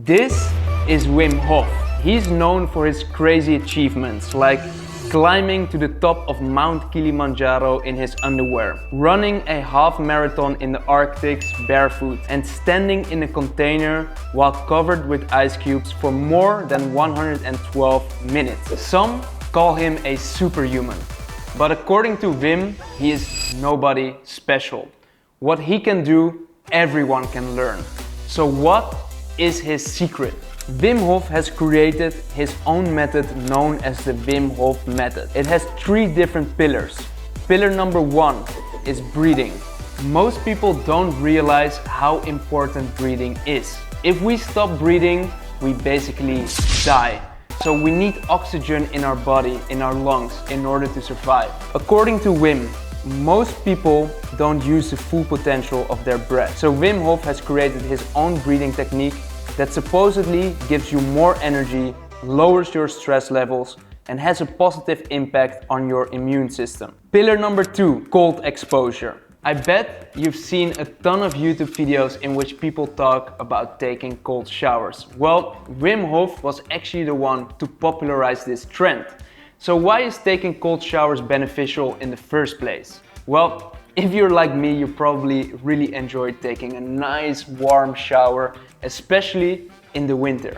This is Wim Hof. He's known for his crazy achievements, like climbing to the top of Mount Kilimanjaro in his underwear, running a half marathon in the Arctics barefoot, and standing in a container while covered with ice cubes for more than 112 minutes. Some call him a superhuman, but according to Wim, he is nobody special. What he can do, everyone can learn. So what is his secret? Wim Hof has created his own method known as the Wim Hof Method. It has 3 different pillars. Pillar number 1 is breathing. Most people don't realize how important breathing is. If we stop breathing, we basically die. So we need oxygen in our body, in our lungs, in order to survive. According to Wim, most people don't use the full potential of their breath. So Wim Hof has created his own breathing technique that supposedly gives you more energy, lowers your stress levels, and has a positive impact on your immune system. Pillar number 2, cold exposure. I bet you've seen a ton of YouTube videos in which people talk about taking cold showers. Well, Wim Hof was actually the one to popularize this trend. So why is taking cold showers beneficial in the first place? Well, if you're like me, you probably really enjoy taking a nice warm shower, especially in the winter.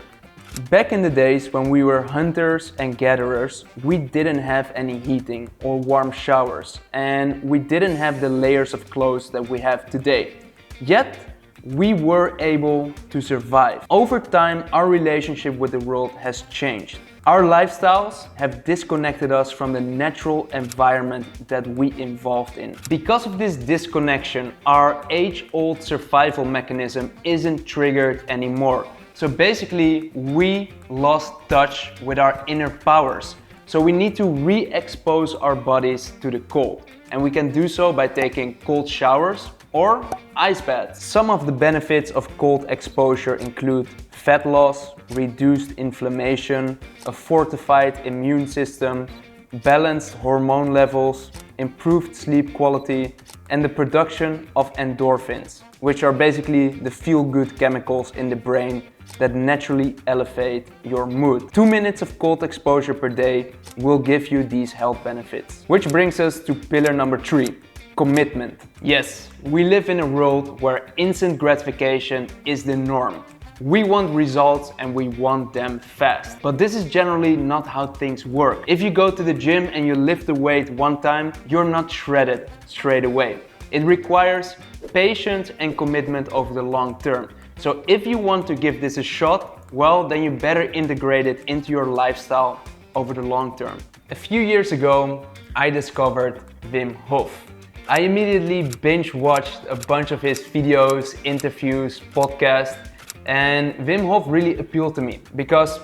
Back in the days when we were hunters and gatherers, we didn't have any heating or warm showers, and we didn't have the layers of clothes that we have today. Yet, we were able to survive. Over time, our relationship with the world has changed. Our lifestyles have disconnected us from the natural environment that we evolved in. Because of this disconnection, our age-old survival mechanism isn't triggered anymore. So basically, we lost touch with our inner powers. So we need to re-expose our bodies to the cold. And we can do so by taking cold showers or ice baths. Some of the benefits of cold exposure include fat loss, reduced inflammation, a fortified immune system, balanced hormone levels, improved sleep quality, and the production of endorphins, which are basically the feel-good chemicals in the brain that naturally elevate your mood. 2 minutes of cold exposure per day will give you these health benefits. Which brings us to pillar number 3. Commitment. Yes, we live in a world where instant gratification is the norm. We want results and we want them fast. But this is generally not how things work. If you go to the gym and you lift the weight one time, you're not shredded straight away. It requires patience and commitment over the long term. So if you want to give this a shot, well, then you better integrate it into your lifestyle over the long term. A few years ago, I discovered Wim Hof. I immediately binge-watched a bunch of his videos, interviews, podcasts, and Wim Hof really appealed to me because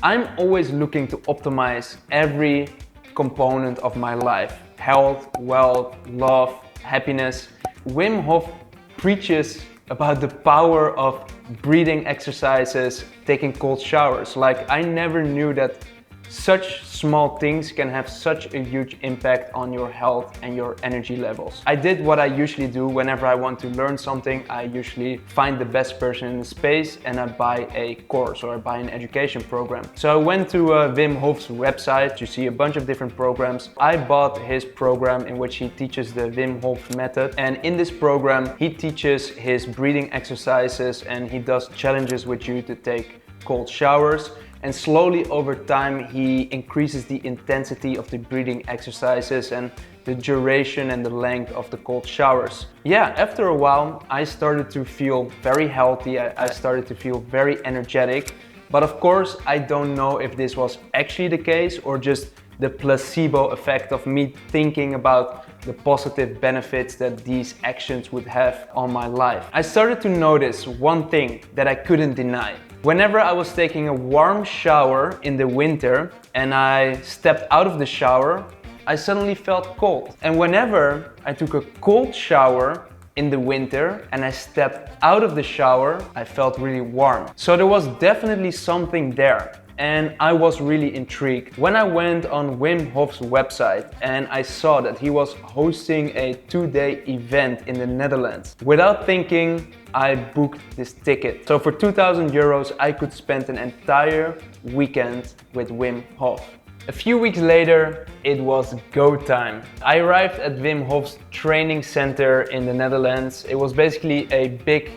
I'm always looking to optimize every component of my life. Health, wealth, love, happiness. Wim Hof preaches about the power of breathing exercises, taking cold showers. Like, I never knew that such small things can have such a huge impact on your health and your energy levels. I did what I usually do whenever I want to learn something. I usually find the best person in the space and I buy a course or I buy an education program. So I went to Wim Hof's website to see a bunch of different programs. I bought his program in which he teaches the Wim Hof Method, and in this program he teaches his breathing exercises and he does challenges with you to take cold showers. And slowly over time he increases the intensity of the breathing exercises and the duration and the length of the cold showers. Yeah, after a while I started to feel very healthy, I started to feel very energetic. But of course I don't know if this was actually the case or just the placebo effect of me thinking about the positive benefits that these actions would have on my life. I started to notice one thing that I couldn't deny. Whenever I was taking a warm shower in the winter and I stepped out of the shower, I suddenly felt cold. And whenever I took a cold shower in the winter and I stepped out of the shower, I felt really warm. So there was definitely something there. and I was really intrigued. When I went on Wim Hof's website and I saw that he was hosting a 2-day event in the Netherlands, without thinking, I booked this ticket. So for 2,000 euros, I could spend an entire weekend with Wim Hof. A few weeks later, it was go time. I arrived at Wim Hof's training center in the Netherlands. It was basically a big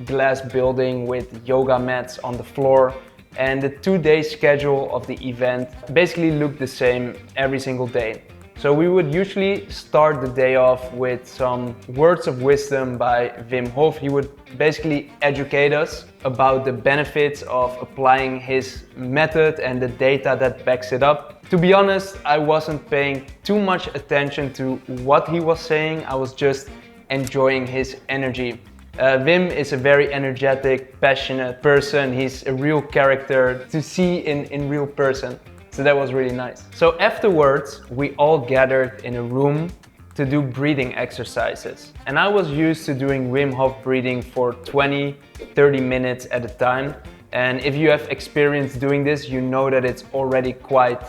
glass building with yoga mats on the floor, and the 2-day schedule of the event basically looked the same every single day. So we would usually start the day off with some words of wisdom by Wim Hof. He would basically educate us about the benefits of applying his method and the data that backs it up. To be honest, I wasn't paying too much attention to what he was saying. I was just enjoying his energy. Wim is a very energetic, passionate person. He's a real character to see in real person. So that was really nice. So afterwards, we all gathered in a room to do breathing exercises. And I was used to doing Wim Hof breathing for 20-30 minutes at a time. And if you have experience doing this, you know that it's already quite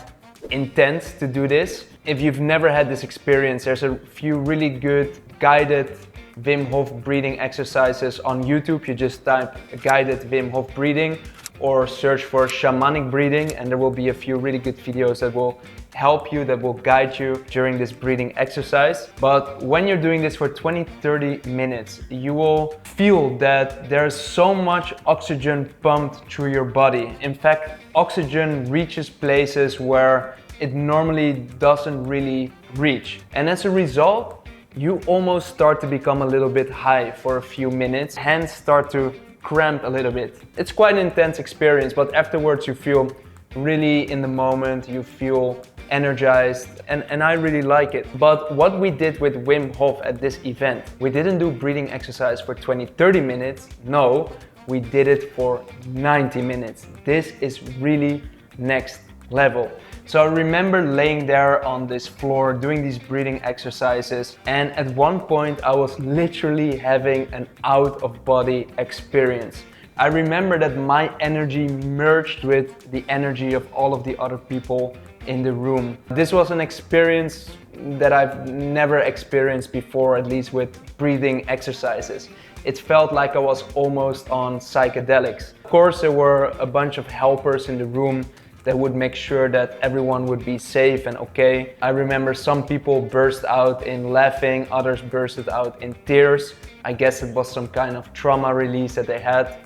intense to do this. If you've never had this experience, there's a few really good guided Wim Hof breathing exercises on YouTube. You just type guided Wim Hof breathing or search for shamanic breathing, and there will be a few really good videos that will help you, that will guide you during this breathing exercise. But when you're doing this for 20-30 minutes, you will feel that there's so much oxygen pumped through your body. In fact, oxygen reaches places where it normally doesn't really reach. And as a result, you almost start to become a little bit high for a few minutes. Hands start to cramp a little bit. It's quite an intense experience, but afterwards you feel really in the moment, you feel energized, and I really like it. But what we did with Wim Hof at this event, we didn't do breathing exercise for 20-30 minutes. No, we did it for 90 minutes. This is really next level. So I remember laying there on this floor doing these breathing exercises, and at one point I was literally having an out-of-body experience. I remember that my energy merged with the energy of all of the other people in the room. This was an experience that I've never experienced before, at least with breathing exercises. It felt like I was almost on psychedelics. Of course, there were a bunch of helpers in the room that would make sure that everyone would be safe and okay. I remember some people burst out in laughing, others bursted out in tears. I guess it was some kind of trauma release that they had,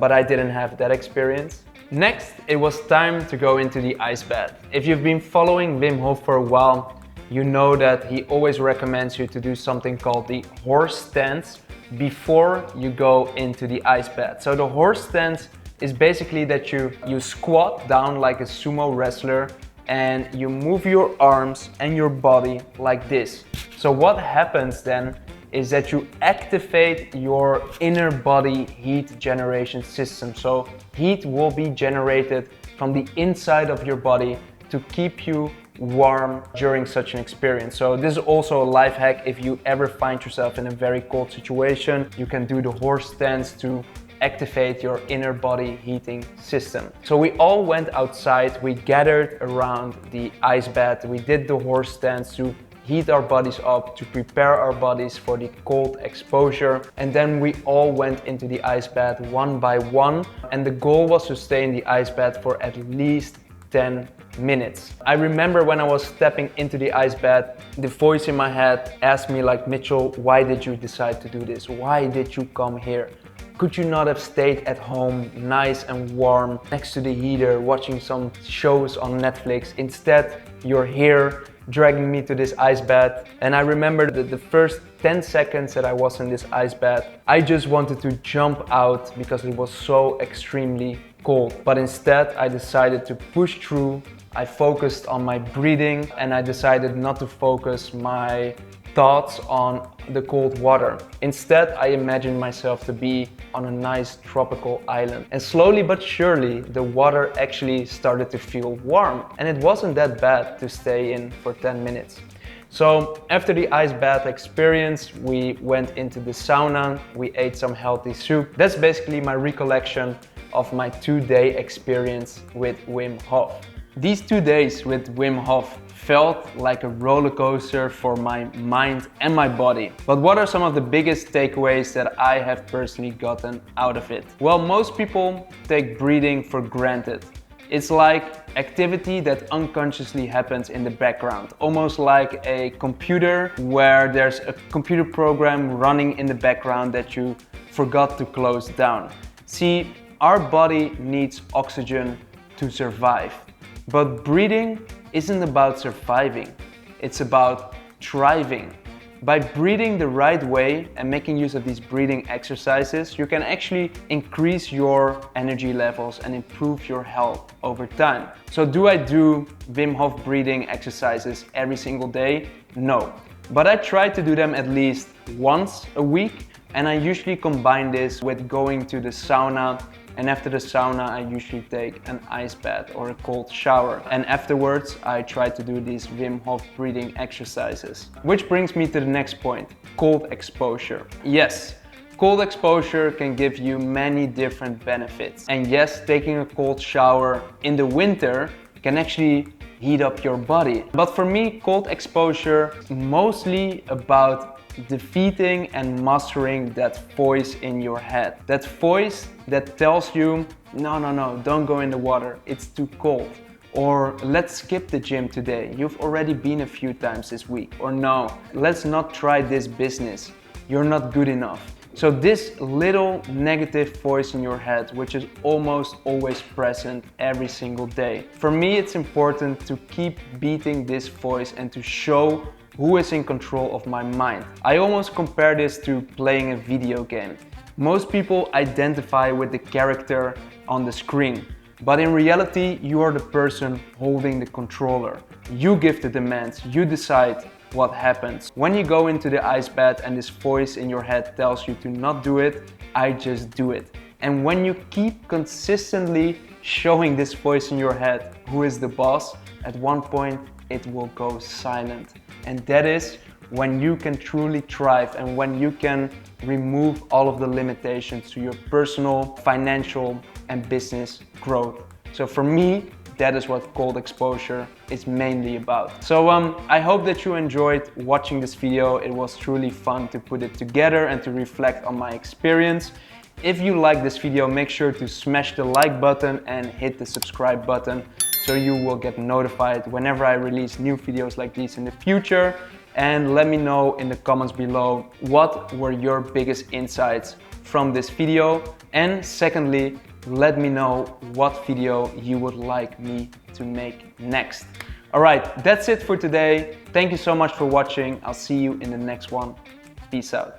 but I didn't have that experience. Next, it was time to go into the ice bath. If you've been following Wim Hof for a while, you know that he always recommends you to do something called the horse stance before you go into the ice bath. So the horse stance is basically that you squat down like a sumo wrestler and you move your arms and your body like this. So what happens then is that you activate your inner body heat generation system. So heat will be generated from the inside of your body to keep you warm during such an experience. So this is also a life hack. If you ever find yourself in a very cold situation, you can do the horse stance to activate your inner body heating system. So we all went outside, we gathered around the ice bath, we did the horse stance to heat our bodies up, to prepare our bodies for the cold exposure, and then we all went into the ice bath one by one, and the goal was to stay in the ice bath for at least 10 minutes. I remember when I was stepping into the ice bath, the voice in my head asked me like, Mitchell, why did you decide to do this? Why did you come here? Could you not have stayed at home, nice and warm, next to the heater, watching some shows on Netflix? Instead, you're here, dragging me to this ice bath. And I remember that the first 10 seconds that I was in this ice bath, I just wanted to jump out because it was so extremely cold. But instead, I decided to push through. I focused on my breathing, and I decided not to focus my thoughts on the cold water. Instead, I imagined myself to be on a nice tropical island. And slowly but surely, the water actually started to feel warm. And it wasn't that bad to stay in for 10 minutes. So after the ice bath experience, we went into the sauna, we ate some healthy soup. That's basically my recollection of my 2-day experience with Wim Hof. These 2 days with Wim Hof felt like a roller coaster for my mind and my body. But what are some of the biggest takeaways that I have personally gotten out of it? Well, most people take breathing for granted. It's like activity that unconsciously happens in the background, almost like a computer where there's a computer program running in the background that you forgot to close down. See, our body needs oxygen to survive. But breathing isn't about surviving, it's about thriving. By breathing the right way and making use of these breathing exercises, you can actually increase your energy levels and improve your health over time. So do I do Wim Hof breathing exercises every single day? No. But I try to do them at least once a week, and I usually combine this with going to the sauna. And after the sauna, I usually take an ice bath or a cold shower. And afterwards, I try to do these Wim Hof breathing exercises. Which brings me to the next point, cold exposure. Yes, cold exposure can give you many different benefits. And yes, taking a cold shower in the winter can actually heat up your body. But for me, cold exposure is mostly about defeating and mastering that voice in your head. That voice that tells you, no, don't go in the water, it's too cold. Or let's skip the gym today, you've already been a few times this week. Or no, let's not try this business, you're not good enough. So this little negative voice in your head, which is almost always present every single day. For me, it's important to keep beating this voice and to show who is in control of my mind. I almost compare this to playing a video game. Most people identify with the character on the screen, but in reality, you are the person holding the controller. You give the demands, you decide what happens. When you go into the ice bath and this voice in your head tells you to not do it, I just do it. And when you keep consistently showing this voice in your head who is the boss, at one point it will go silent. And that is when you can truly thrive and when you can remove all of the limitations to your personal, financial and business growth. So for me, that is what cold exposure is mainly about. So I hope that you enjoyed watching this video. It was truly fun to put it together and to reflect on my experience. If you like this video, make sure to smash the like button and hit the subscribe button so you will get notified whenever I release new videos like these in the future. And let me know in the comments below what were your biggest insights from this video. And secondly, let me know what video you would like me to make next. Alright, that's it for today. Thank you so much for watching. I'll see you in the next one. Peace out.